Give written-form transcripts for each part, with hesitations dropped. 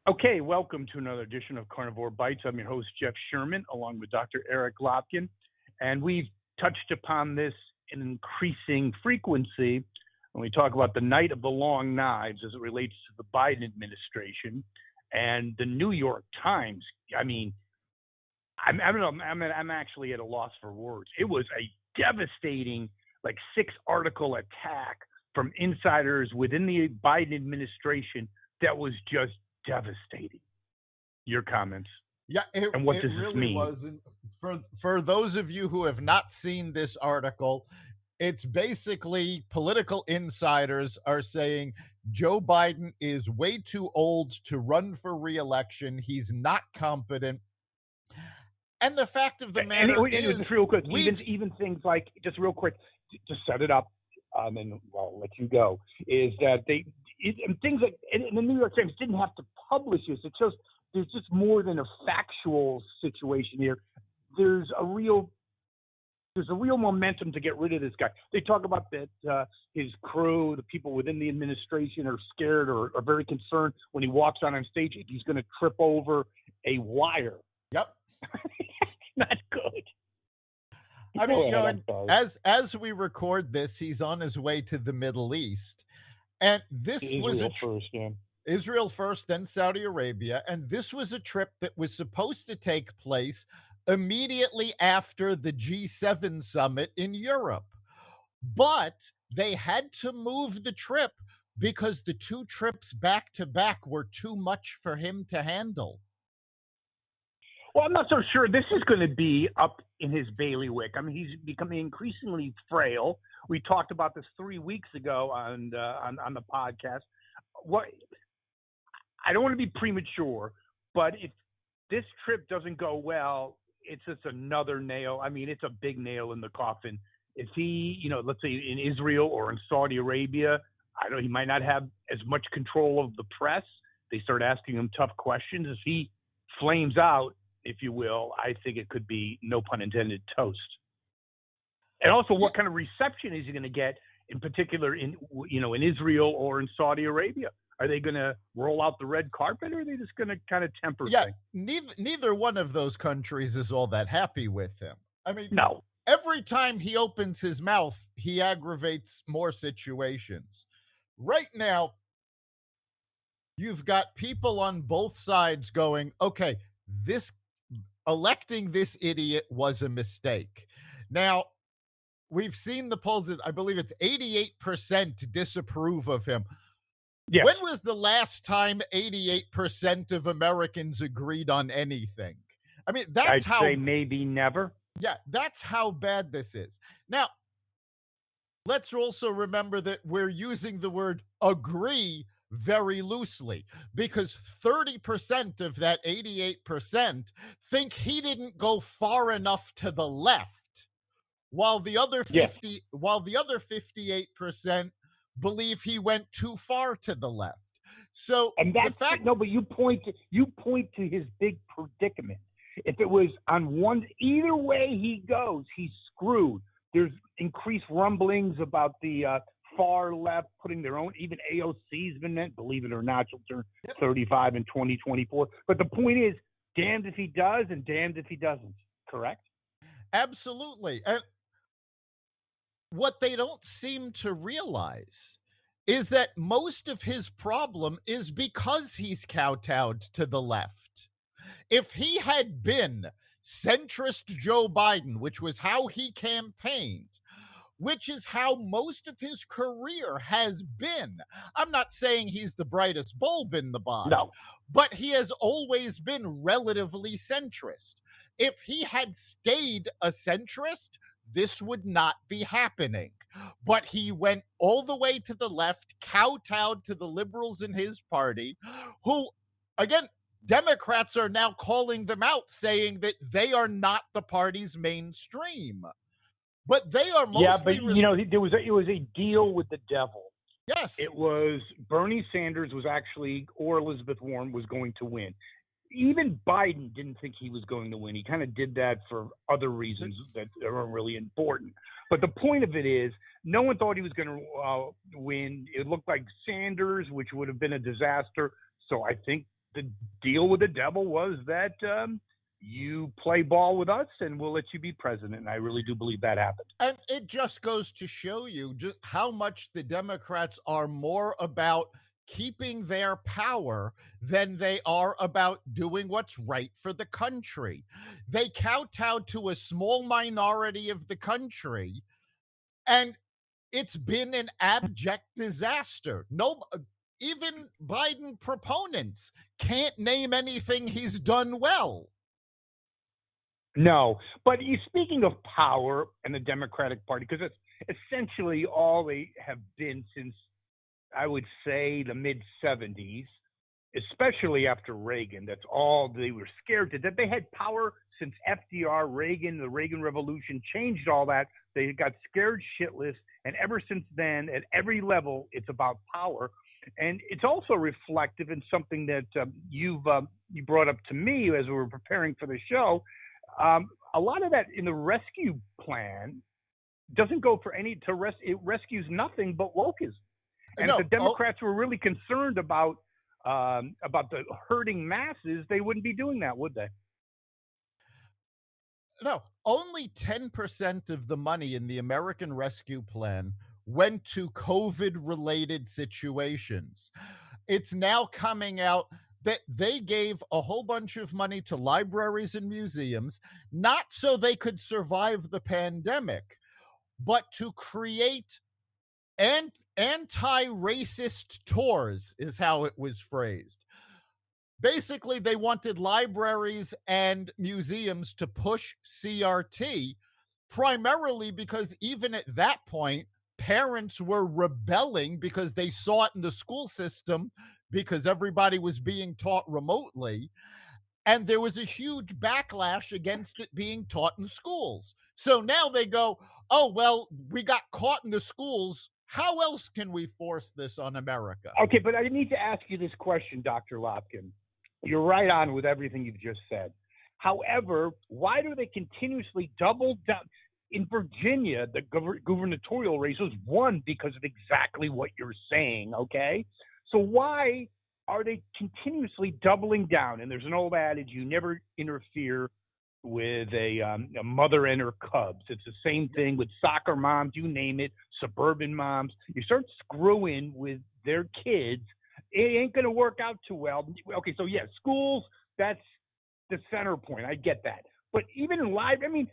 Okay, welcome to another edition of Carnivore Bites. I'm your host, Jeff Sherman, along with Dr. Eric Lopkin. And we've touched upon this in increasing frequency when we talk about the night of the long knives as it relates to the Biden administration and the New York Times. I mean, I'm actually at a loss for words. It was a devastating, like 6 article attack from insiders within the Biden administration that was just devastating. Your comments. Yeah, And what it does this really mean? was. And for those of you who have not seen this article, it's basically political insiders are saying Joe Biden is way too old to run for re-election. He's not competent. And the fact of the matter is, just real quick, we've even things like, just real quick, to set it up, and I'll let you go, is that things like, and the New York Times didn't have to publish this. It shows there's just more than a factual situation here. There's a real momentum to get rid of this guy. They talk about that his crew, the people within the administration, are scared or are very concerned when he walks on stage. He's going to trip over a wire. Yep. Not good. I mean, as we record this, he's on his way to the Middle East, and this was Israel first, then Saudi Arabia, and this was a trip that was supposed to take place immediately after the G7 summit in Europe. But they had to move the trip because the 2 trips back to back were too much for him to handle. Well, I'm not so sure this is going to be up in his bailiwick. I mean, he's becoming increasingly frail. We talked about this 3 weeks ago on the podcast. I don't want to be premature, but if this trip doesn't go well, it's just another nail. I mean, it's a big nail in the coffin. If he, let's say in Israel or in Saudi Arabia, I know he might not have as much control of the press. They start asking him tough questions. If he flames out, if you will, I think it could be, no pun intended, toast. And also, what kind of reception is he going to get, in particular in Israel or in Saudi Arabia? Are they going to roll out the red carpet, or are they just going to kind of temper things? Neither one of those countries is all that happy with him. I mean, no. Every time he opens his mouth, he aggravates more situations. Right now, you've got people on both sides going, okay, electing this idiot was a mistake. Now, we've seen the polls. I believe it's 88% disapprove of him. Yes. When was the last time 88% of Americans agreed on anything? I mean, I'd say maybe never. Yeah, that's how bad this is. Now, let's also remember that we're using the word agree very loosely, because 30% of that 88% think he didn't go far enough to the left, while the other 58% believe he went too far to the left. So, and that's but you point to his big predicament. If it was on either way he goes, he's screwed. There's increased rumblings about the far left putting their own, even AOC's been meant, believe it or not, she'll turn 35 in 2024. But the point is, damned if he does and damned if he doesn't. Correct? Absolutely. And what they don't seem to realize is that most of his problem is because he's kowtowed to the left. If he had been centrist Joe Biden, which was how he campaigned, which is how most of his career has been. I'm not saying he's the brightest bulb in the box, no, but he has always been relatively centrist. If he had stayed a centrist, this would not be happening. But he went all the way to the left, kowtowed to the liberals in his party, who, again, Democrats are now calling them out, saying that they are not the party's mainstream. But they are mostly... Yeah, but, it was a deal with the devil. Yes. It was Bernie Sanders was actually, or Elizabeth Warren was going to win. Even Biden didn't think he was going to win. He kind of did that for other reasons that are really important. But the point of it is, no one thought he was going to win. It looked like Sanders, which would have been a disaster. So I think the deal with the devil was that you play ball with us and we'll let you be president. And I really do believe that happened. And it just goes to show you just how much the Democrats are more about keeping their power than they are about doing what's right for the country. They kowtow to a small minority of the country, and it's been an abject disaster. No, even Biden proponents can't name anything he's done well. No, but speaking of power and the Democratic Party, because it's essentially all they have been since, I would say, the mid 70s, especially after Reagan. That's all they were scared to. That they had power since FDR, Reagan, the Reagan Revolution changed all that. They got scared shitless, and ever since then, at every level, it's about power. And it's also reflective in something that you brought up to me as we were preparing for the show. A lot of that in the rescue plan doesn't go for any it rescues nothing but wokeism. And if the Democrats were really concerned about the hurting masses, they wouldn't be doing that, would they? No, only 10% of the money in the American Rescue Plan went to COVID-related situations. It's now coming out that they gave a whole bunch of money to libraries and museums, not so they could survive the pandemic, but to create anti-racist tours, is how it was phrased. Basically, they wanted libraries and museums to push CRT, primarily because even at that point, parents were rebelling because they saw it in the school system because everybody was being taught remotely. And there was a huge backlash against it being taught in schools. So now they go, oh, well, we got caught in the schools. How else can we force this on America? Okay, but I need to ask you this question, Dr. Lopkin. You're right on with everything you've just said. However, why do they continuously double down? In Virginia, the gubernatorial race was won because of exactly what you're saying, okay? So why are they continuously doubling down? And there's an old adage, you never interfere with a mother and her cubs. It's the same thing with soccer moms, you name it, suburban moms. You start screwing with their kids, it ain't going to work out too well. Okay, so yeah, schools, that's the center point. I get that. But even in live, I mean,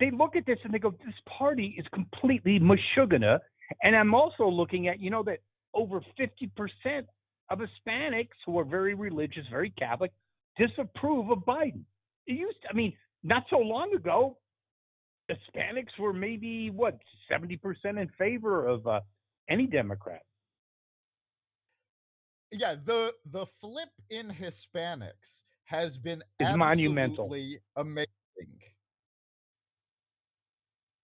they look at this and they go, this party is completely mashugana. And I'm also looking at, that over 50% of Hispanics who are very religious, very Catholic, disapprove of Biden. It used to, not so long ago, Hispanics were maybe, 70% in favor of any Democrat. Yeah, the flip in Hispanics has been absolutely monumental. Amazing.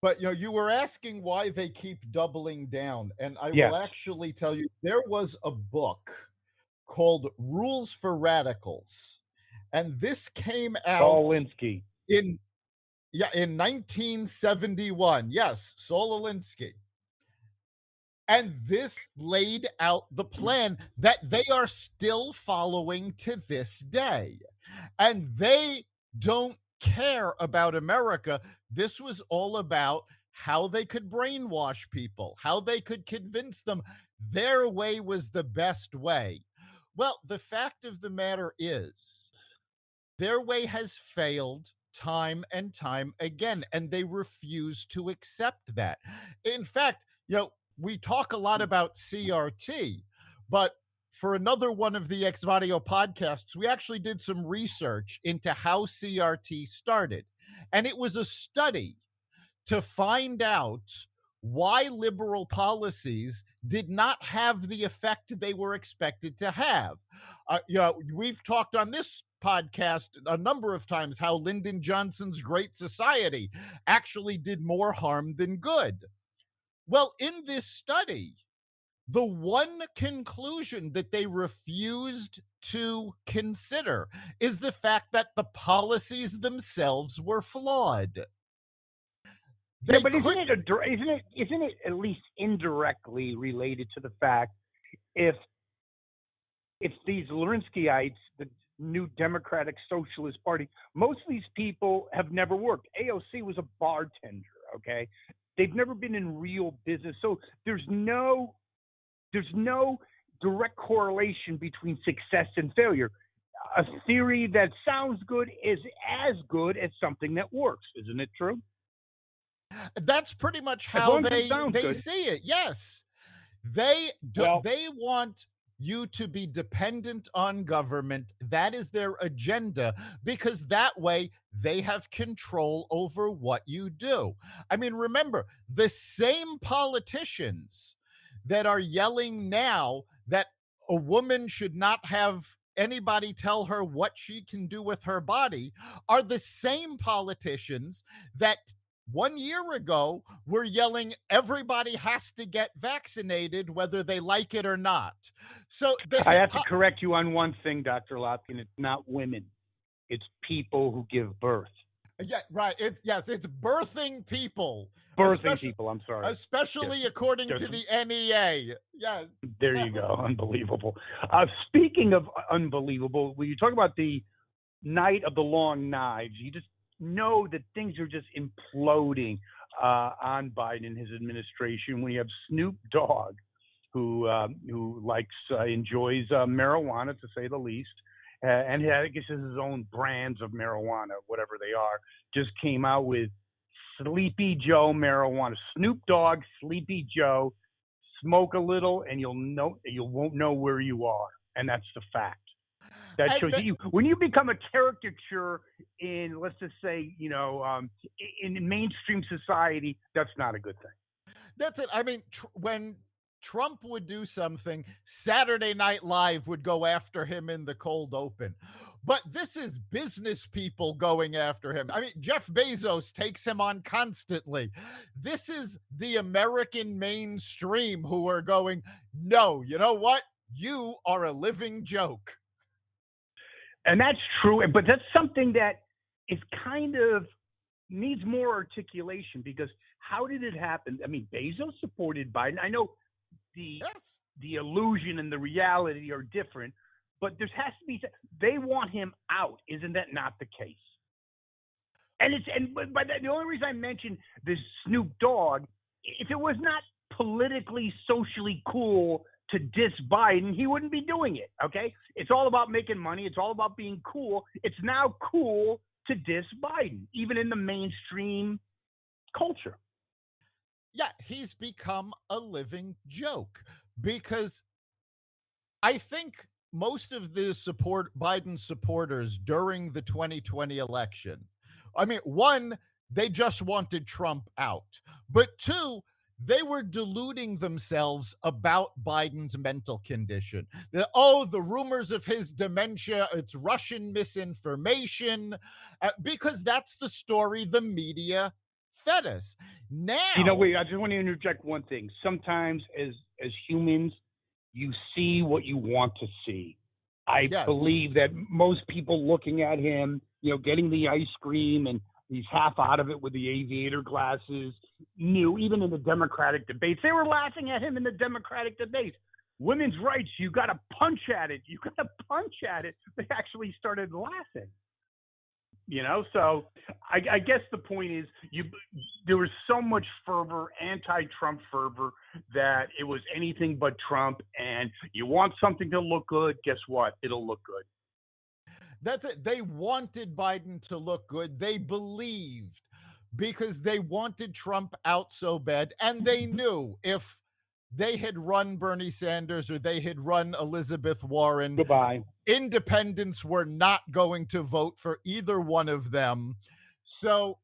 But you were asking why they keep doubling down, and I will actually tell you there was a book called Rules for Radicals, and this came out Alinsky. in 1971. Yes, Saul Alinsky. And this laid out the plan that they are still following to this day. And they don't care about America. This was all about how they could brainwash people, how they could convince them their way was the best way. Well, the fact of the matter is, their way has failed time and time again, and they refuse to accept that. In fact, we talk a lot about CRT, but for another one of the Ex Vadio podcasts, we actually did some research into how CRT started. And it was a study to find out why liberal policies did not have the effect they were expected to have. We've talked on this podcast a number of times how Lyndon Johnson's Great Society actually did more harm than good. Well, in this study, the one conclusion that they refused to consider is the fact that the policies themselves were flawed. But isn't it at least indirectly related to the fact if it's these Leninskyites, the New Democratic Socialist Party. Most of these people have never worked. AOC was a bartender, okay? They've never been in real business. So there's no direct correlation between success and failure. A theory that sounds good is as good as something that works. Isn't it true? That's pretty much how they see it. Yes. They want you to be dependent on government. That is their agenda, because that way they have control over what you do. I mean, remember, the same politicians that are yelling now that a woman should not have anybody tell her what she can do with her body are the same politicians that 1 year ago were yelling everybody has to get vaccinated whether they like it or not. So I have to correct you on one thing, Dr. Lotkin. It's not women. It's people who give birth. Yeah, right. It's birthing people. People, I'm sorry. Especially according to the NEA. Yes. There you go. Unbelievable. Speaking of unbelievable, when you talk about the night of the long knives, you just know that things are just imploding on Biden and his administration. When you have Snoop Dogg, who enjoys marijuana, to say the least, and I guess has his own brands of marijuana, whatever they are, just came out with Sleepy Joe marijuana. Snoop Dogg, Sleepy Joe. Smoke a little, and you won't know where you are, and that's the fact. That shows you when you become a caricature in, let's just say, in mainstream society. That's not a good thing. That's it. I mean, when Trump would do something, Saturday Night Live would go after him in the cold open. But this is business people going after him. I mean, Jeff Bezos takes him on constantly. This is the American mainstream who are going, no, you know what? You are a living joke. And that's true. But that's something that is kind of needs more articulation, because how did it happen? I mean, Bezos supported Biden. I know the illusion and the reality are different, but there has to be. They want him out. Isn't that not the case? But the only reason I mentioned this Snoop Dogg, if it was not politically, socially cool to diss Biden, he wouldn't be doing it. Okay, it's all about making money. It's all about being cool. It's now cool to diss Biden, even in the mainstream culture. Yeah, he's become a living joke, because I think most of the Biden supporters during the 2020 election, I mean, one, they just wanted Trump out, but two, they were deluding themselves about Biden's mental condition. The rumors of his dementia, it's Russian misinformation, because that's the story the media fed us. Now, wait, I just want to interject one thing. Sometimes as humans, you see what you want to see. I believe that most people looking at him, getting the ice cream and he's half out of it with the aviator glasses, knew, even in the Democratic debates, they were laughing at him in the Democratic debates. Women's rights, you got to punch at it. You got to punch at it. They actually started laughing. So I guess the point is there was so much fervor, anti-Trump fervor, that it was anything but Trump. And you want something to look good, guess what? It'll look good. That's it. They wanted Biden to look good. They believed, because they wanted Trump out so bad. And they knew if they had run Bernie Sanders or they had run Elizabeth Warren, goodbye. Independents were not going to vote for either one of them. So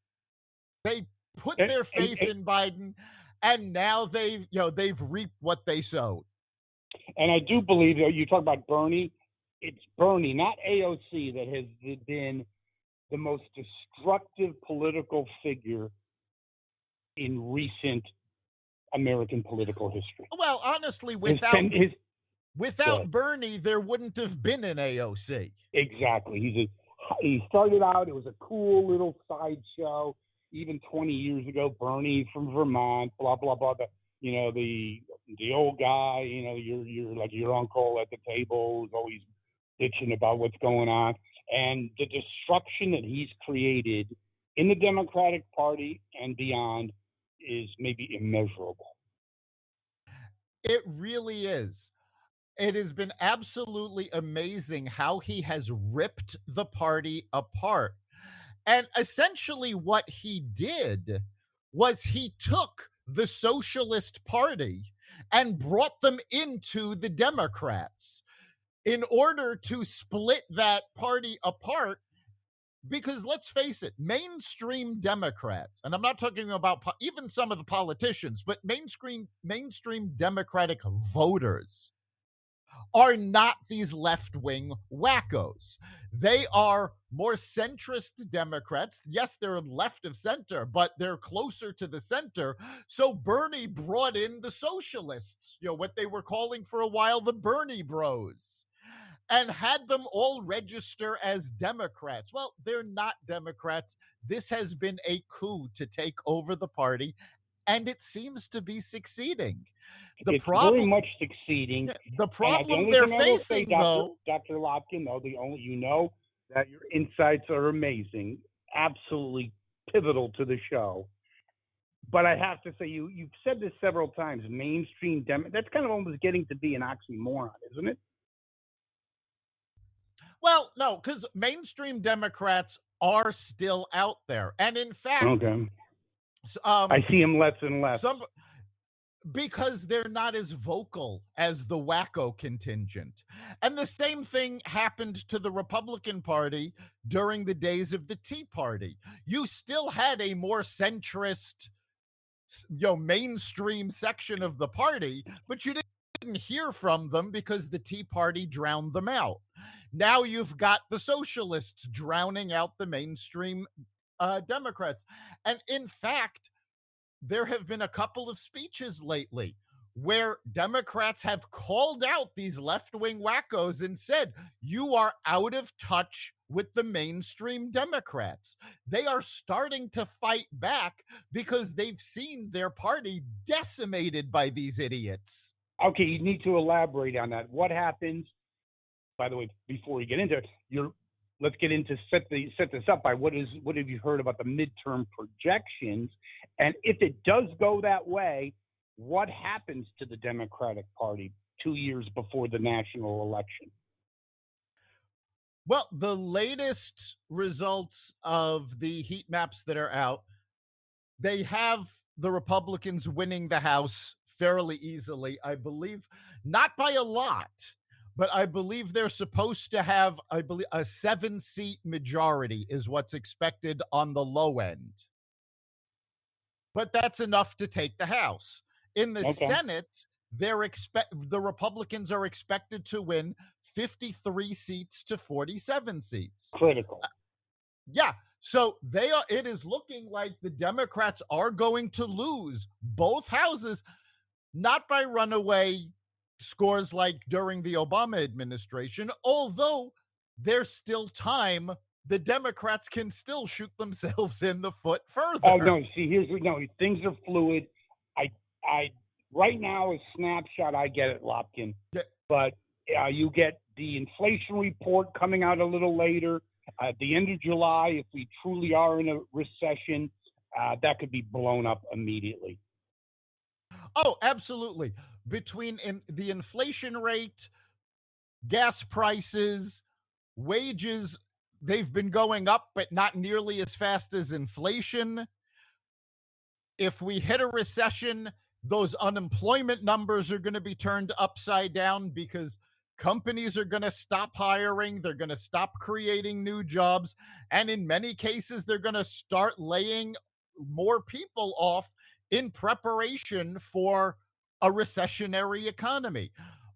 they put their faith in Biden, and now they've reaped what they sowed. And I do believe, you talk about Bernie, it's Bernie, not AOC, that has been the most destructive political figure in recent American political history. Well, honestly, without Bernie, there wouldn't have been an AOC. Exactly. He started out, it was a cool little sideshow. Even 20 years ago, Bernie from Vermont, blah, blah, blah. The the old guy, you know, you're like your uncle at the table who's always bitching about what's going on, and the destruction that he's created in the Democratic Party and beyond is maybe immeasurable. It really is. It has been absolutely amazing how he has ripped the party apart. And essentially, what he did was he took the Socialist Party and brought them into the Democrats in order to split that party apart. Because let's face it, mainstream Democrats, and I'm not talking about even some of the politicians, but mainstream Democratic voters are not these left wing wackos. They are more centrist Democrats. Yes, they're left of center, but they're closer to the center. So Bernie brought in the socialists, what they were calling for a while the Bernie bros, and had them all register as Democrats. Well, they're not Democrats. This has been a coup to take over the party, and it seems to be succeeding. It's very much succeeding. The problem they're facing, though, Dr. Lopkin, though, that your insights are amazing, absolutely pivotal to the show. But I have to say, you've said this several times. Mainstream that's kind of almost getting to be an oxymoron, isn't it? Well, no, because mainstream Democrats are still out there, and in fact, I see them less and less. Because they're not as vocal as the wacko contingent. And the same thing happened to the Republican Party during the days of the Tea Party. You still had a more centrist, mainstream section of the party, but you didn't hear from them because the Tea Party drowned them out. Now you've got the socialists drowning out the mainstream Democrats. And in fact, there have been a couple of speeches lately where Democrats have called out these left-wing wackos and said, you are out of touch with the mainstream Democrats. They are starting to fight back because they've seen their party decimated by these idiots. Okay, you need to elaborate on that. What happens, by the way, before we get into it, let's get into set this up by what have you heard about the midterm projections, and if it does go that way, what happens to the Democratic Party 2 years before the national election? Well, the latest results of the heat maps that are out, they have the Republicans winning the House fairly easily, I believe, not by a lot. But I believe they're supposed to have, a 7-seat majority is what's expected on the low end. But that's enough to take the House. In the Senate, the Republicans are expected to win 53 seats to 47 seats. Critical. Yeah. So it is looking like the Democrats are going to lose both houses, not by runaway scores like during the Obama administration, although there's still time. The Democrats can still shoot themselves in the foot further. Oh, no, see, things are fluid. I right now, a snapshot, I get it, Lopkin. Yeah. But you get the inflation report coming out a little later. At the end of July, if we truly are in a recession, that could be blown up immediately. Oh, absolutely. Between the inflation rate, gas prices, wages, they've been going up, but not nearly as fast as inflation. If we hit a recession, those unemployment numbers are going to be turned upside down because companies are going to stop hiring. They're going to stop creating new jobs. And in many cases, they're going to start laying more people off in preparation for a recessionary economy.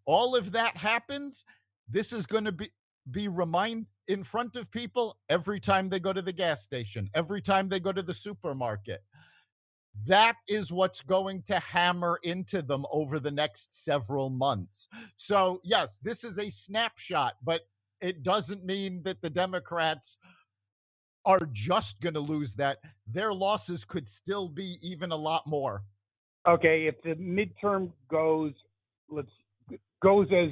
All of that happens. This is going to be remind in front of people every time they go to the gas station, every time they go to the supermarket. That is what's going to hammer into them over the next several months. So, yes, this is a snapshot, but it doesn't mean that the Democrats are just going to lose that. Their losses could still be even a lot more. Okay, if the midterm goes as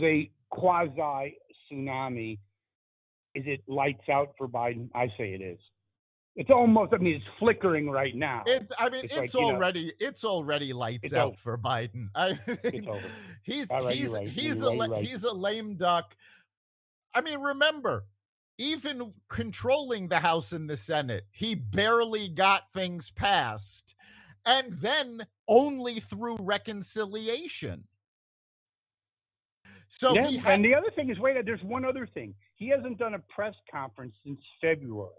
a quasi tsunami, is it lights out for Biden? I say it is. It's almost. I mean, it's flickering right now. It's like, it's already lights out over. for Biden. I mean, It's over. he's All right, he's you're right. he's You're a right. You're right. he's a lame duck. I mean, remember, even controlling the House and the Senate, he barely got things passed, and then only through reconciliation. So yeah, and the other thing is, wait, there's one other thing. He hasn't done a press conference since February.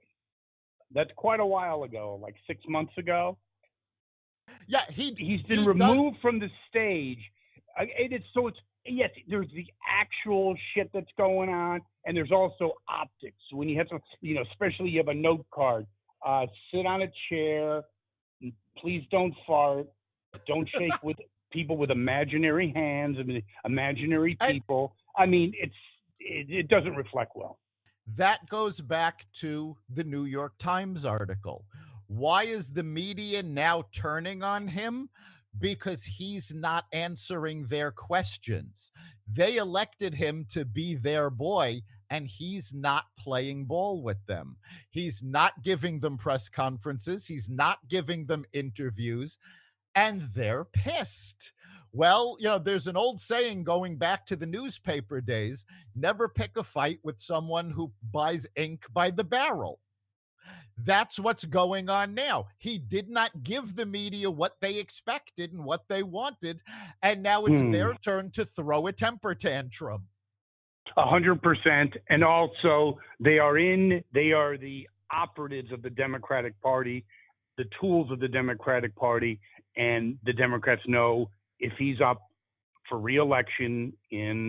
That's quite a while ago, like 6 months ago. Yeah, he's been removed from the stage. Yes, there's the actual shit that's going on, and there's also optics. When you have to, especially you have a note card, sit on a chair, please don't fart, don't shake with people with imaginary hands, imaginary people. I mean, it doesn't reflect well. That goes back to the New York Times article. Why is the media now turning on him? Because he's not answering their questions. They elected him to be their boy, and he's not playing ball with them. He's not giving them press conferences. He's not giving them interviews, and they're pissed. Well, there's an old saying going back to the newspaper days: never pick a fight with someone who buys ink by the barrel. That's what's going on now. He did not give the media what they expected and what they wanted, and now it's their turn to throw a temper tantrum. 100%. And also, they are the operatives of the Democratic Party, the tools of the Democratic Party, and the Democrats know if he's up for re-election in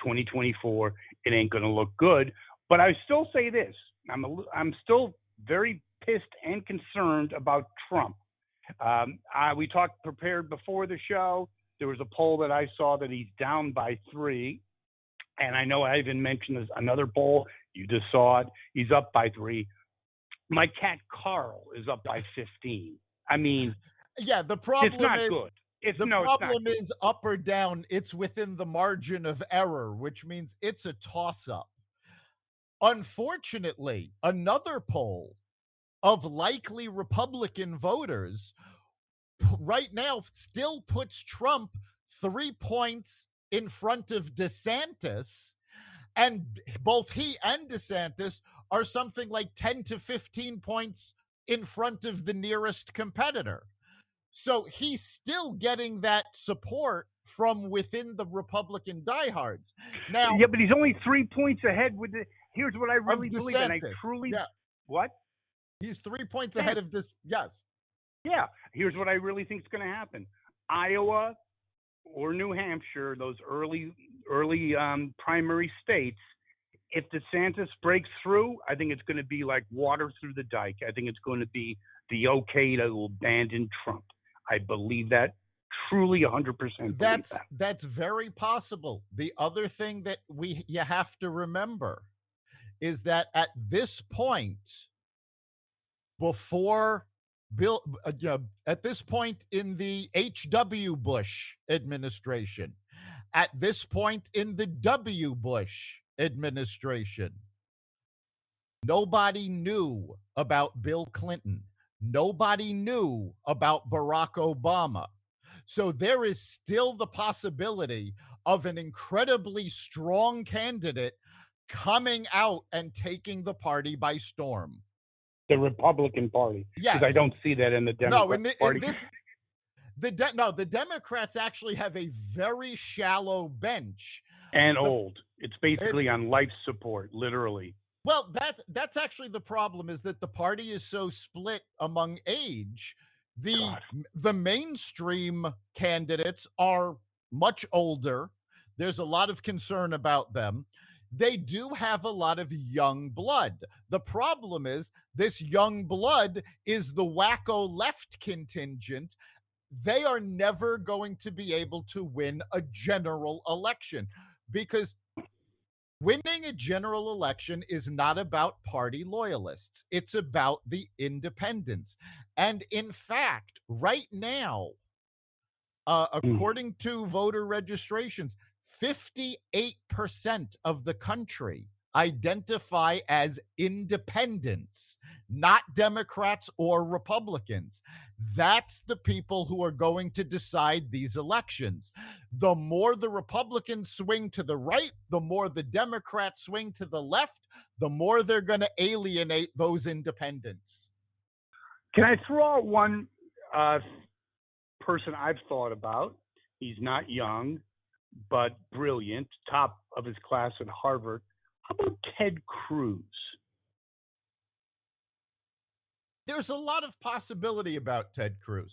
2024, it ain't going to look good. But I still say this: I'm still very pissed and concerned about Trump. We prepared before the show. There was a poll that I saw that he's down by 3. And I know I even mentioned another poll. You just saw it. He's up by 3. My cat Carl is up by 15. I mean, yeah, the problem it's not good. The problem is up or down. It's within the margin of error, which means it's a toss-up. Unfortunately, another poll of likely Republican voters right now still puts Trump 3 points in front of DeSantis, and both he and DeSantis are something like 10 to 15 points in front of the nearest competitor. So he's still getting that support from within the Republican diehards. Now, yeah, but he's only 3 points ahead. Here's what I really believe, and I truly what? He's 3 points ahead of this. Yes. Yeah. Here's what I really think is going to happen: Iowa or New Hampshire, those early primary states. If DeSantis breaks through, I think it's going to be like water through the dike. I think it's going to be the okay to abandon Trump. I believe that truly 100%. That's very possible. The other thing that you have to remember is that at this point, before at this point in the H.W. Bush administration, at this point in the W. Bush administration, nobody knew about Bill Clinton. Nobody knew about Barack Obama. So there is still the possibility of an incredibly strong candidate coming out and taking the party by storm. The Republican Party. Yes. Because I don't see that in the Democratic Party. The Democrats actually have a very shallow bench. And old. It's basically on life support, literally. Well, that's actually the problem, is that the party is so split among age. The mainstream candidates are much older. There's a lot of concern about them. They do have a lot of young blood. The problem is this young blood is the wacko left contingent. They are never going to be able to win a general election, because winning a general election is not about party loyalists. It's about the independents. And in fact, right now, According to voter registrations, 58% of the country identify as independents, not Democrats or Republicans. That's the people who are going to decide these elections. The more the Republicans swing to the right, the more the Democrats swing to the left, the more they're going to alienate those independents. Can I throw out one person I've thought about? He's not young, but brilliant, top of his class at Harvard. How about Ted Cruz? There's a lot of possibility about Ted Cruz.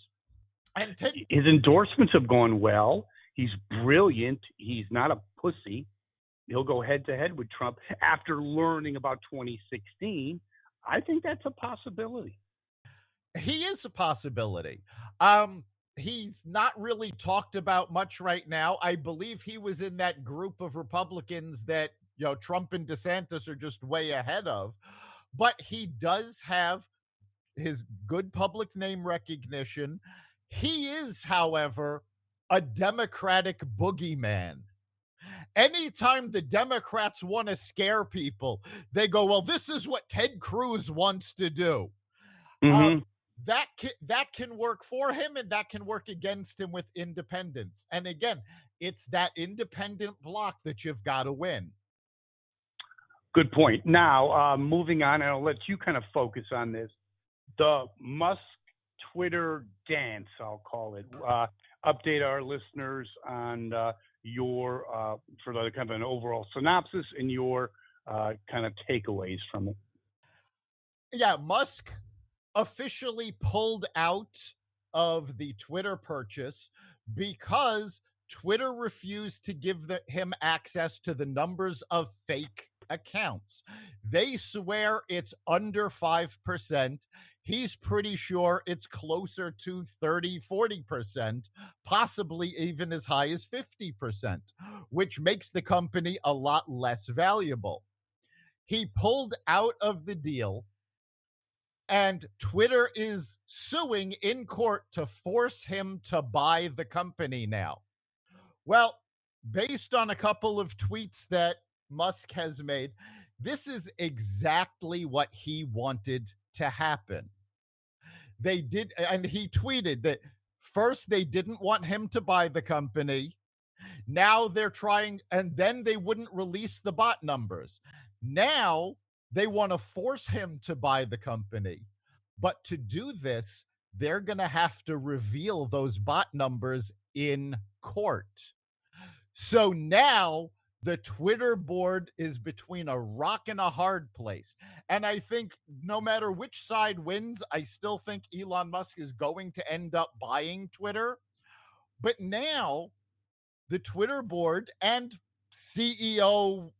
And his endorsements have gone well. He's brilliant. He's not a pussy. He'll go head to head with Trump after learning about 2016. I think that's a possibility. He is a possibility. He's not really talked about much right now. I believe he was in that group of Republicans that, Trump and DeSantis are just way ahead of. But he does have his good public name recognition. He is, however, a Democratic boogeyman. Anytime the Democrats want to scare people, they go, well, this is what Ted Cruz wants to do. Mm-hmm. That can work for him, and that can work against him with independents. And again, it's that independent block that you've got to win. Good point. Now, moving on, and I'll let you kind of focus on this. The Musk Twitter dance, I'll call it. Update our listeners on your, for the kind of an overall synopsis and your kind of takeaways from it. Yeah, Musk officially pulled out of the Twitter purchase because Twitter refused to give him access to the numbers of fake accounts. They swear it's under 5%. He's pretty sure it's closer to 30-40%, possibly even as high as 50%, which makes the company a lot less valuable. He pulled out of the deal, and Twitter is suing in court to force him to buy the company now. Well, based on a couple of tweets that Musk has made, this is exactly what he wanted to happen. They did, and he tweeted that first they didn't want him to buy the company. Now they're trying, and then they wouldn't release the bot numbers. Now they want to force him to buy the company. But to do this, they're going to have to reveal those bot numbers in court. So now the Twitter board is between a rock and a hard place. And I think no matter which side wins, I still think Elon Musk is going to end up buying Twitter. But now the Twitter board and CEO,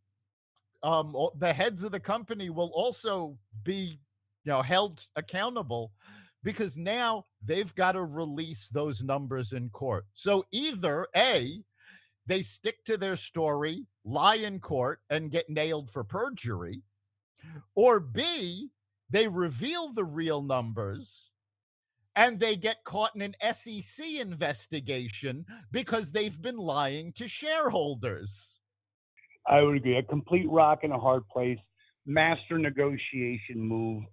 the heads of the company will also be, held accountable, because now they've got to release those numbers in court. So either A, they stick to their story, lie in court, and get nailed for perjury, or B, they reveal the real numbers and they get caught in an SEC investigation because they've been lying to shareholders. I would agree. A complete rock and a hard place. Master negotiation move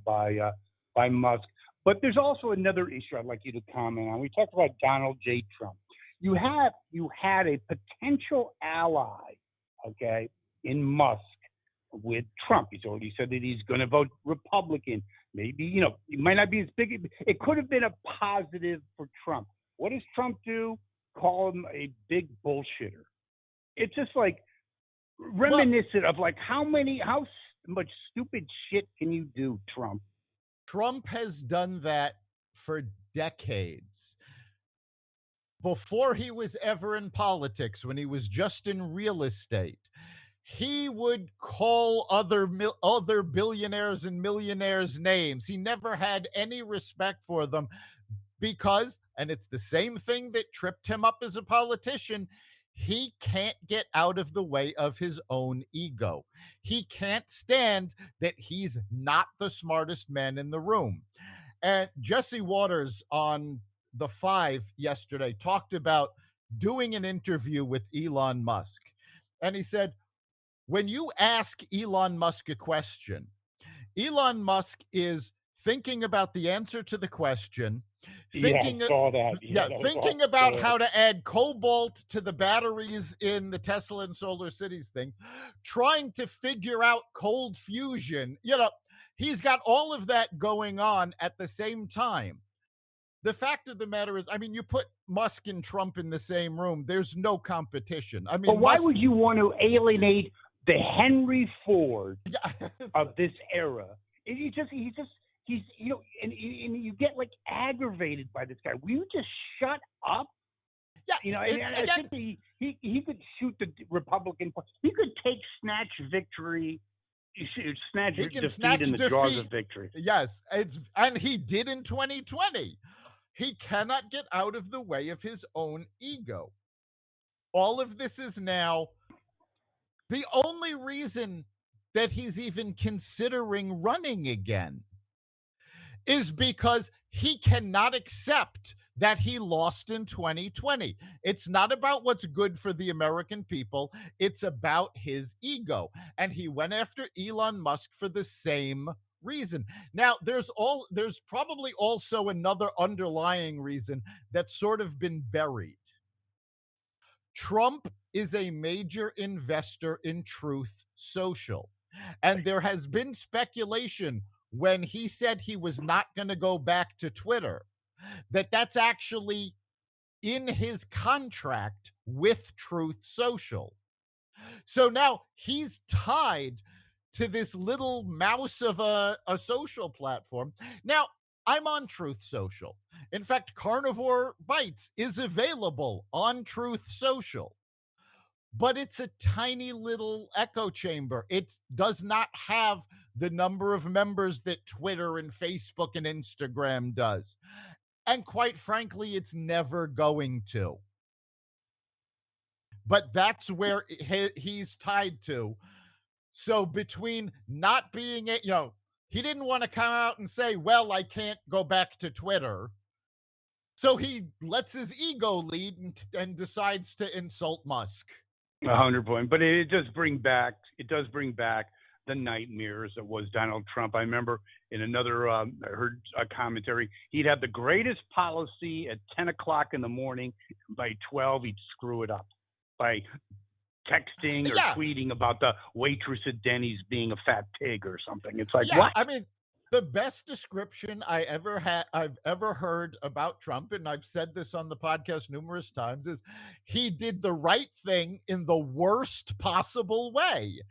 by Musk. But there's also another issue I'd like you to comment on. We talked about Donald J. Trump. You had a potential ally, okay, in Musk with Trump. He's already said that he's going to vote Republican. Maybe, it might not be as big. It could have been a positive for Trump. What does Trump do? Call him a big bullshitter. It's just like reminiscent of like how much stupid shit can you do, Trump? Trump has done that for decades. Before he was ever in politics, when he was just in real estate, he would call other billionaires and millionaires names. He never had any respect for them because, and it's the same thing that tripped him up as a politician, he can't get out of the way of his own ego. He can't stand that he's not the smartest man in the room. And Jesse Waters on the Five yesterday talked about doing an interview with Elon Musk. And he said, when you ask Elon Musk a question, Elon Musk is thinking about the answer to the question, thinking, I saw that. thinking about how to add cobalt to the batteries in the Tesla and Solar Cities thing, trying to figure out cold fusion. He's got all of that going on at the same time. The fact of the matter is, I mean, you put Musk and Trump in the same room, there's no competition. I mean, but why would you want to alienate the Henry Ford of this era? He's and you get like aggravated by this guy. Will you just shut up? Yeah, I think he could shoot the Republican. He could take snatch victory. Snatch defeat in the jaws of victory. Yes, and he did in 2020. He cannot get out of the way of his own ego. All of this is now the only reason that he's even considering running again is because he cannot accept that he lost in 2020. It's not about what's good for the American people. It's about his ego. And he went after Elon Musk for the same reason. Now, there's probably also another underlying reason that's sort of been buried. Trump is a major investor in Truth Social. And there has been speculation when he said he was not going to go back to Twitter, that's actually in his contract with Truth Social. So now he's tied to this little mouse of a social platform. Now, I'm on Truth Social. In fact, Carnivore Bites is available on Truth Social. But it's a tiny little echo chamber. It does not have the number of members that Twitter and Facebook and Instagram does. And quite frankly, it's never going to. But that's where he's tied to. So between not being, he didn't want to come out and say, well, I can't go back to Twitter. So he lets his ego lead and decides to insult Musk. 100%. But it does bring back the nightmares that was Donald Trump. I remember in another, I heard a commentary, he'd have the greatest policy at 10 o'clock in the morning. By 12, he'd screw it up by texting or tweeting about the waitress at Denny's being a fat pig or something. It's like, what? I mean, the best description I've ever heard about Trump, and I've said this on the podcast numerous times, is he did the right thing in the worst possible way.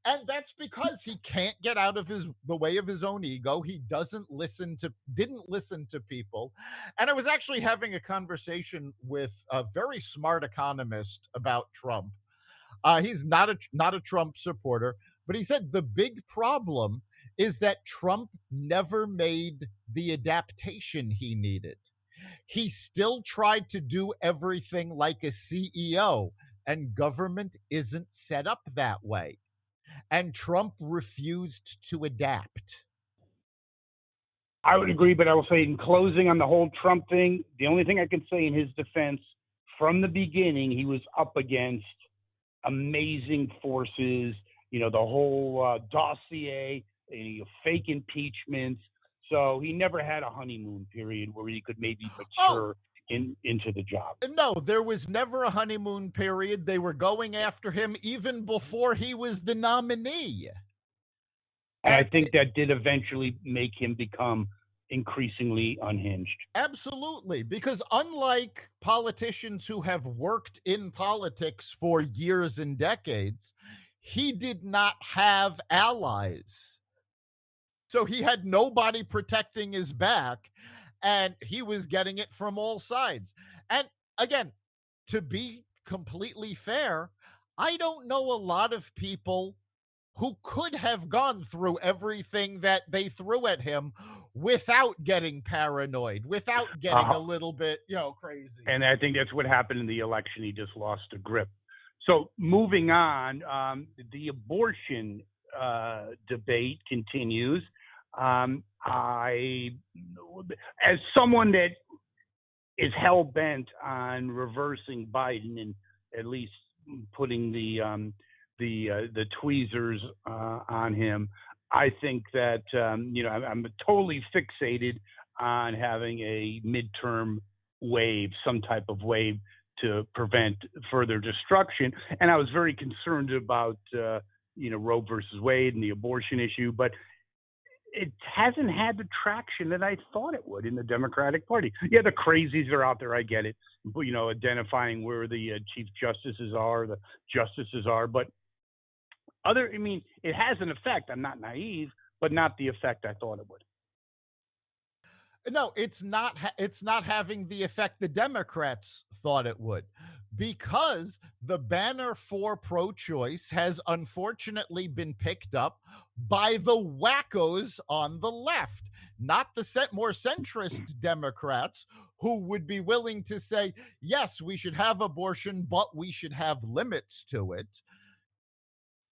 And that's because he can't get out of the way of his own ego. He didn't listen to people. And I was actually having a conversation with a very smart economist about Trump. He's not a Trump supporter, but he said the big problem is that Trump never made the adaptation he needed. He still tried to do everything like a CEO, and government isn't set up that way. And Trump refused to adapt. I would agree, but I will say in closing on the whole Trump thing, the only thing I can say in his defense, from the beginning, he was up against amazing forces, the whole dossier, fake impeachments. So he never had a honeymoon period where he could maybe mature into the job. No, there was never a honeymoon period. They were going after him even before he was the nominee. And I think that did eventually make him become increasingly unhinged. Absolutely, because unlike politicians who have worked in politics for years and decades, he did not have allies. So he had nobody protecting his back, and he was getting it from all sides. And again, to be completely fair, I don't know a lot of people who could have gone through everything that they threw at him without getting paranoid, without getting a little bit, crazy. And I think that's what happened in the election. He just lost a grip. So moving on, the abortion debate continues. As someone that is hell bent on reversing Biden and at least putting the tweezers on him. I think that I'm totally fixated on having a midterm wave, some type of wave to prevent further destruction. And I was very concerned about Roe versus Wade and the abortion issue, but it hasn't had the traction that I thought it would in the Democratic Party. Yeah, the crazies are out there. I get it. But, identifying where the chief justices are, the justices are, but it has an effect. I'm not naive, but not the effect I thought it would. No, it's not. It's not having the effect the Democrats thought it would, because the banner for pro-choice has unfortunately been picked up by the wackos on the left, not the more centrist Democrats who would be willing to say, yes, we should have abortion, but we should have limits to it.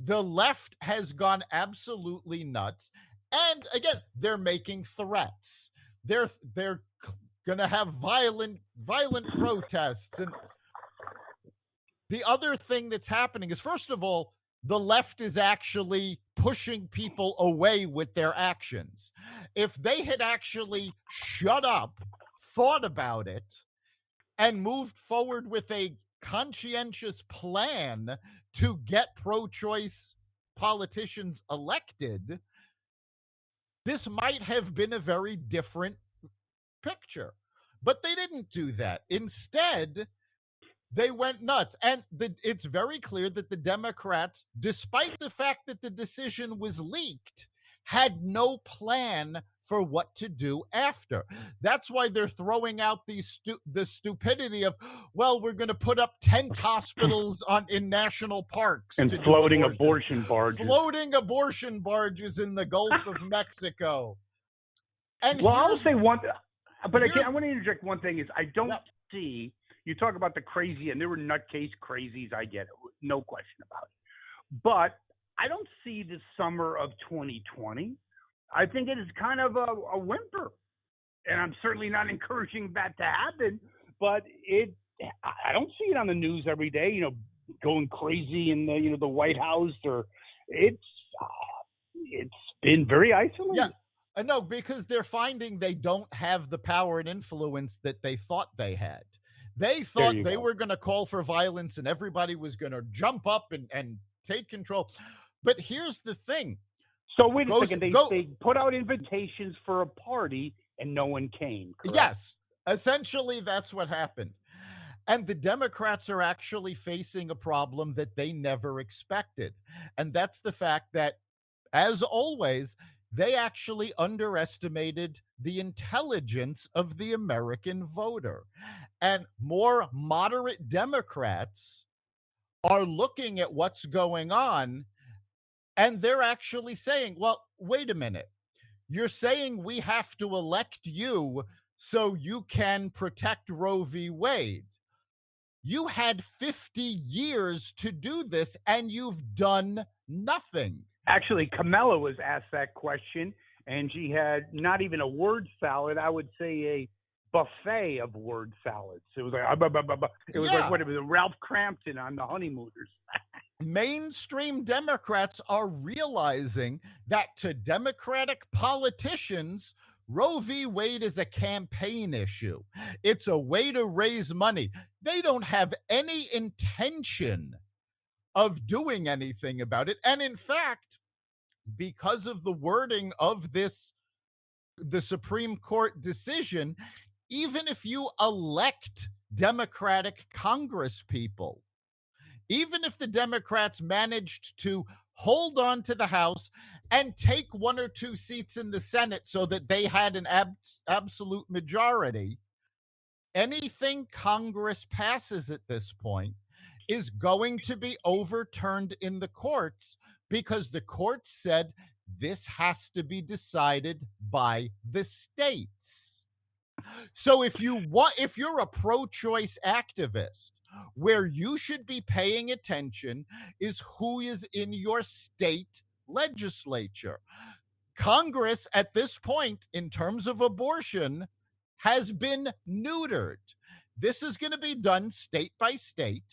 The left has gone absolutely nuts. And again, they're making threats. They're going to have violent protests. And the other thing that's happening is, first of all, the left is actually pushing people away with their actions. If they had actually shut up, thought about it, and moved forward with a conscientious plan to get pro-choice politicians elected, this might have been a very different picture. But they didn't do that. Instead, they went nuts. And it's very clear that the Democrats, despite the fact that the decision was leaked, had no plan for what to do after. That's why they're throwing out the stupidity of, well, we're going to put up tent hospitals in national parks and floating abortion barges. Floating abortion barges in the Gulf of Mexico. And I'll say one, but again, I want to interject one thing is I don't see, you talk about the crazy, and there were nutcase crazies, I get it, no question about it. But I don't see the summer of 2020. I think it is kind of a whimper, and I'm certainly not encouraging that to happen. But I don't see it on the news every day. Going crazy in the White House, or it's been very isolated. Yeah, no, because they're finding they don't have the power and influence that they thought they had. They thought they were going to call for violence, and everybody was going to jump up and take control. But here's the thing. So wait a second. They put out invitations for a party and no one came, correct? Yes. Essentially, that's what happened. And the Democrats are actually facing a problem that they never expected. And that's the fact that, as always, they actually underestimated the intelligence of the American voter. And more moderate Democrats are looking at what's going on, and they're actually saying, well, wait a minute. You're saying we have to elect you so you can protect Roe v. Wade. You had 50 years to do this, and you've done nothing. Actually, Kamala was asked that question, and she had not even a word salad. I would say a buffet of word salads. It was like, it was like, what, it was Ralph Crampton on The Honeymooners. Mainstream Democrats are realizing that to Democratic politicians, Roe v. Wade is a campaign issue. It's a way to raise money. They don't have any intention of doing anything about it. And in fact, because of the wording of the Supreme Court decision, even if you elect Democratic Congress people, even if the Democrats managed to hold on to the House and take 1 or 2 seats in the Senate so that they had an absolute majority, anything Congress passes at this point is going to be overturned in the courts, because the courts said this has to be decided by the states. So if you're a pro-choice activist, where you should be paying attention is who is in your state legislature. Congress, at this point, in terms of abortion, has been neutered. This is going to be done state by state.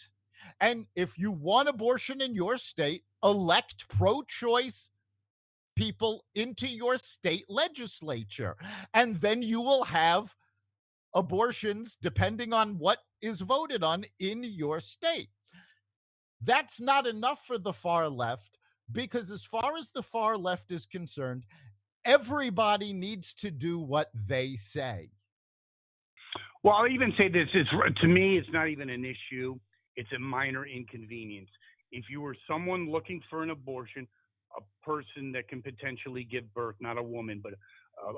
And if you want abortion in your state, elect pro-choice people into your state legislature. And then you will have abortions depending on what is voted on in your state. That's not enough for the far left because, as far as the far left is concerned, everybody needs to do what they say. Well, I'll even say this: to me, it's not even an issue. It's a minor inconvenience. If you were someone looking for an abortion, a person that can potentially give birth, not a woman, but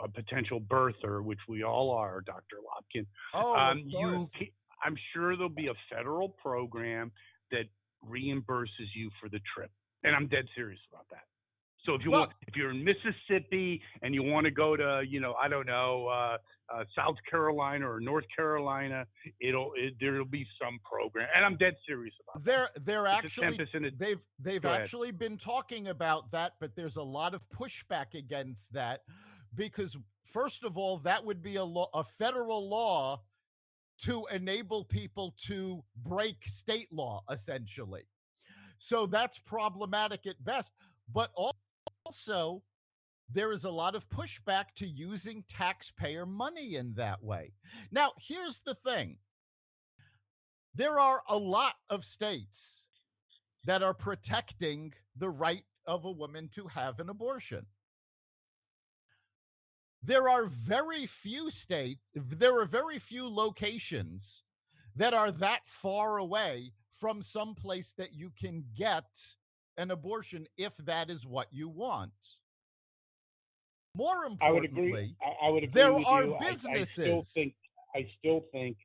a potential birther, which we all are, Dr. Lopkin. I'm sure there'll be a federal program that reimburses you for the trip, and I'm dead serious about that. So if you're in Mississippi and you want to go to, I don't know, South Carolina or North Carolina, there'll be some program, and I'm dead serious about they're actually they've actually been talking about that, but there's a lot of pushback against that because, first of all, that would be a federal law to enable people to break state law, essentially. So that's problematic at best. But also, there is a lot of pushback to using taxpayer money in that way. Now, here's the thing. There are a lot of states that are protecting the right of a woman to have an abortion. There are very few locations that are that far away from some place that you can get an abortion if that is what you want. More importantly, I would agree there with are you. businesses. I still think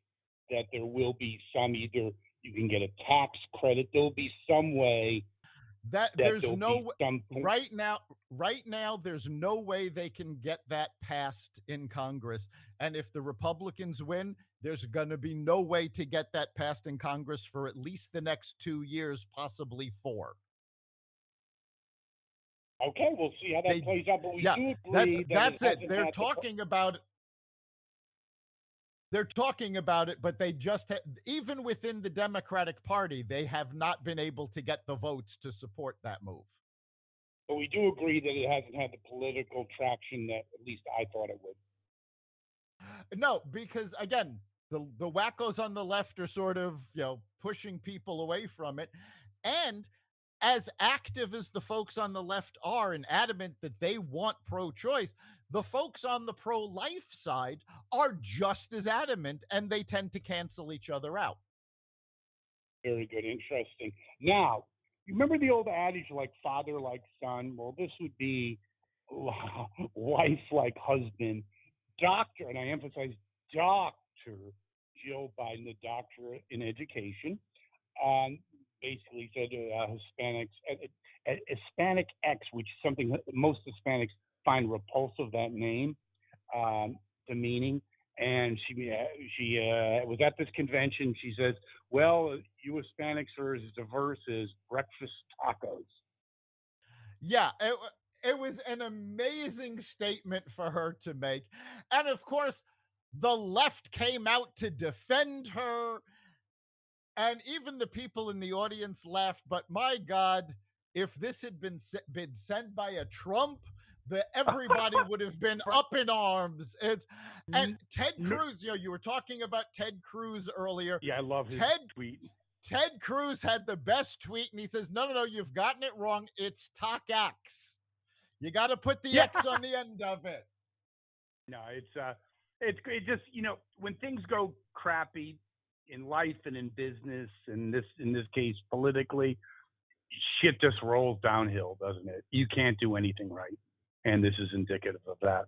that there will be some, either you can get a tax credit. There'll be some way that there's no right now there's no way they can get that passed in Congress. And if the Republicans win, there's going to be no way to get that passed in Congress for at least the next 2 years, possibly 4. Okay, we'll see how that plays out. But we do agree that's it. They're talking about it. They're talking about it, but they just even within the Democratic Party, they have not been able to get the votes to support that move. But we do agree that it hasn't had the political traction that at least I thought it would. No, because again, the wackos on the left are sort of, pushing people away from it. And as active as the folks on the left are and adamant that they want pro-choice, the folks on the pro-life side are just as adamant, and they tend to cancel each other out. Very good. Interesting. Now, you remember the old adage, like father like son? Well, this would be wife like husband. Doctor, and I emphasize Dr. Joe Biden, the doctor in education, basically said Hispanics, Hispanic X, which is something that most Hispanics find repulsive, that name, the meaning. And she was at this convention. She says, well, you Hispanics are as diverse as breakfast tacos. Yeah, it was an amazing statement for her to make. And of course, the left came out to defend her. And even the people in the audience laughed. But my God, if this had been sent by a Trump, everybody would have been up in arms. And Ted Cruz, you were talking about Ted Cruz earlier. Yeah, I love his tweet. Ted Cruz had the best tweet, and he says, no, you've gotten it wrong. It's TACX. You got to put the X on the end of it. No, it's just, when things go crappy in life and in business, and in this case politically, shit just rolls downhill, doesn't it? You can't do anything right. And this is indicative of that.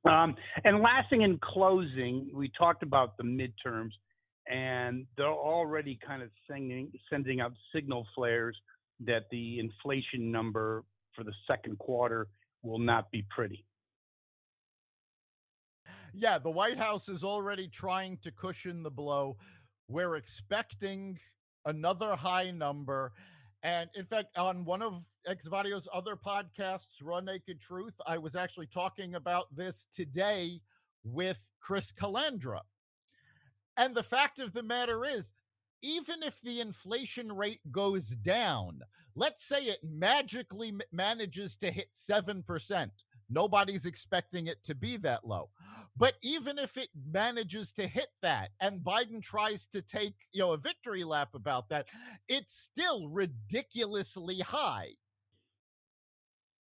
And last thing, in closing, we talked about the midterms, and they're already kind of sending out signal flares that the inflation number for the second quarter will not be pretty. Yeah, the White House is already trying to cushion the blow. We're expecting another high number. And in fact, on one of Xvidio's other podcasts, Raw Naked Truth, I was actually talking about this today with Chris Calandra. And the fact of the matter is, even if the inflation rate goes down, let's say it magically manages to hit 7%. Nobody's expecting it to be that low. But even if it manages to hit that and Biden tries to take, a victory lap about that, it's still ridiculously high.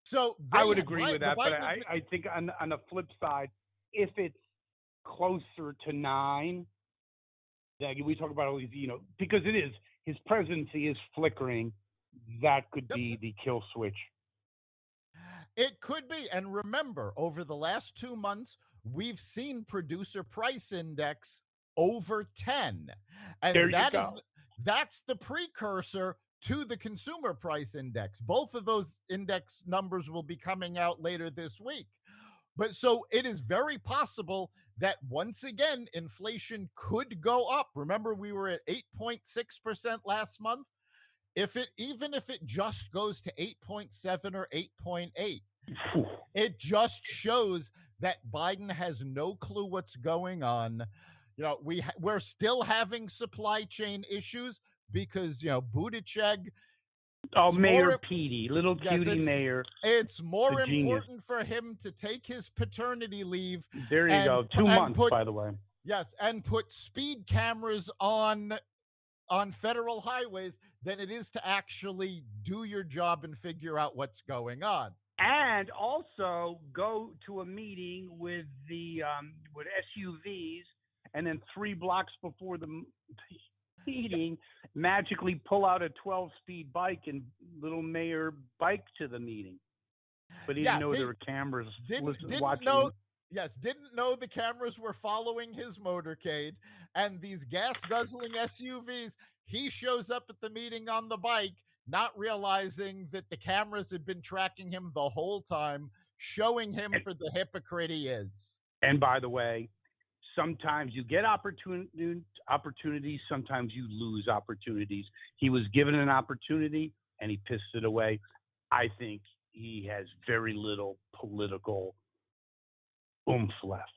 So I would agree with that, but I think on the flip side, if it's closer to 9, that we talk about all these, because it is, his presidency is flickering, that could be the kill switch. It could be. And remember, over the last 2 months, we've seen producer price index over 10. And that's the precursor to the consumer price index. Both of those index numbers will be coming out later this week. But so it is very possible that once again, inflation could go up. Remember, we were at 8.6% last month. Even if it just goes to 8.7 or 8.8, it just shows that Biden has no clue what's going on. We're still having supply chain issues because, Buttigieg. Oh, Mayor Petey, little cutie mayor. It's more important for him to take his paternity leave. There you go. 2 months, by the way. Yes, and put speed cameras on federal highways than it is to actually do your job and figure out what's going on. And also go to a meeting with the with SUVs, and then 3 blocks before the meeting, magically pull out a 12-speed bike and little mayor bike to the meeting. But he didn't know there were cameras watching him. Yes, didn't know the cameras were following his motorcade. And these gas-guzzling SUVs, he shows up at the meeting on the bike, not realizing that the cameras had been tracking him the whole time, showing him for the hypocrite he is. And by the way, sometimes you get opportunities, sometimes you lose opportunities. He was given an opportunity, and he pissed it away. I think he has very little political oomph left.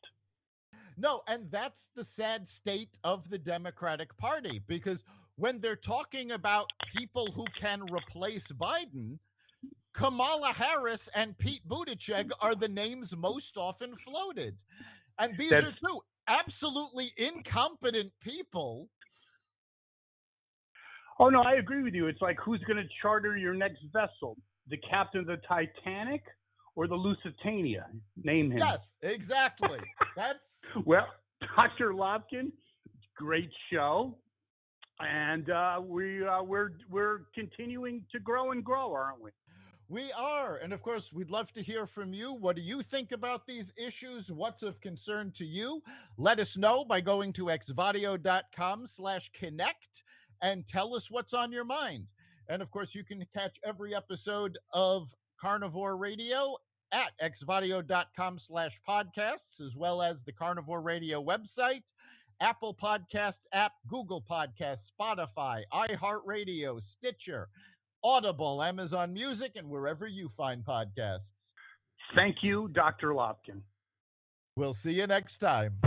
No, and that's the sad state of the Democratic Party, because when they're talking about people who can replace Biden, Kamala Harris and Pete Buttigieg are the names most often floated. And these are two absolutely incompetent people. Oh, no, I agree with you. It's like, who's going to charter your next vessel? The captain of the Titanic or the Lusitania? Name him. Yes, exactly. Well, Dr. Lopkin, great show. And we're continuing to grow and grow, aren't we? We are. And of course, we'd love to hear from you. What do you think about these issues? What's of concern to you? Let us know by going to xvadio.com/connect and tell us what's on your mind. And of course, you can catch every episode of Carnivore Radio at xvadio.com/podcasts, as well as the Carnivore Radio website, Apple Podcasts app, Google Podcasts, Spotify, iHeartRadio, Stitcher, Audible, Amazon Music, and wherever you find podcasts. Thank you, Dr. Lopkin. We'll see you next time.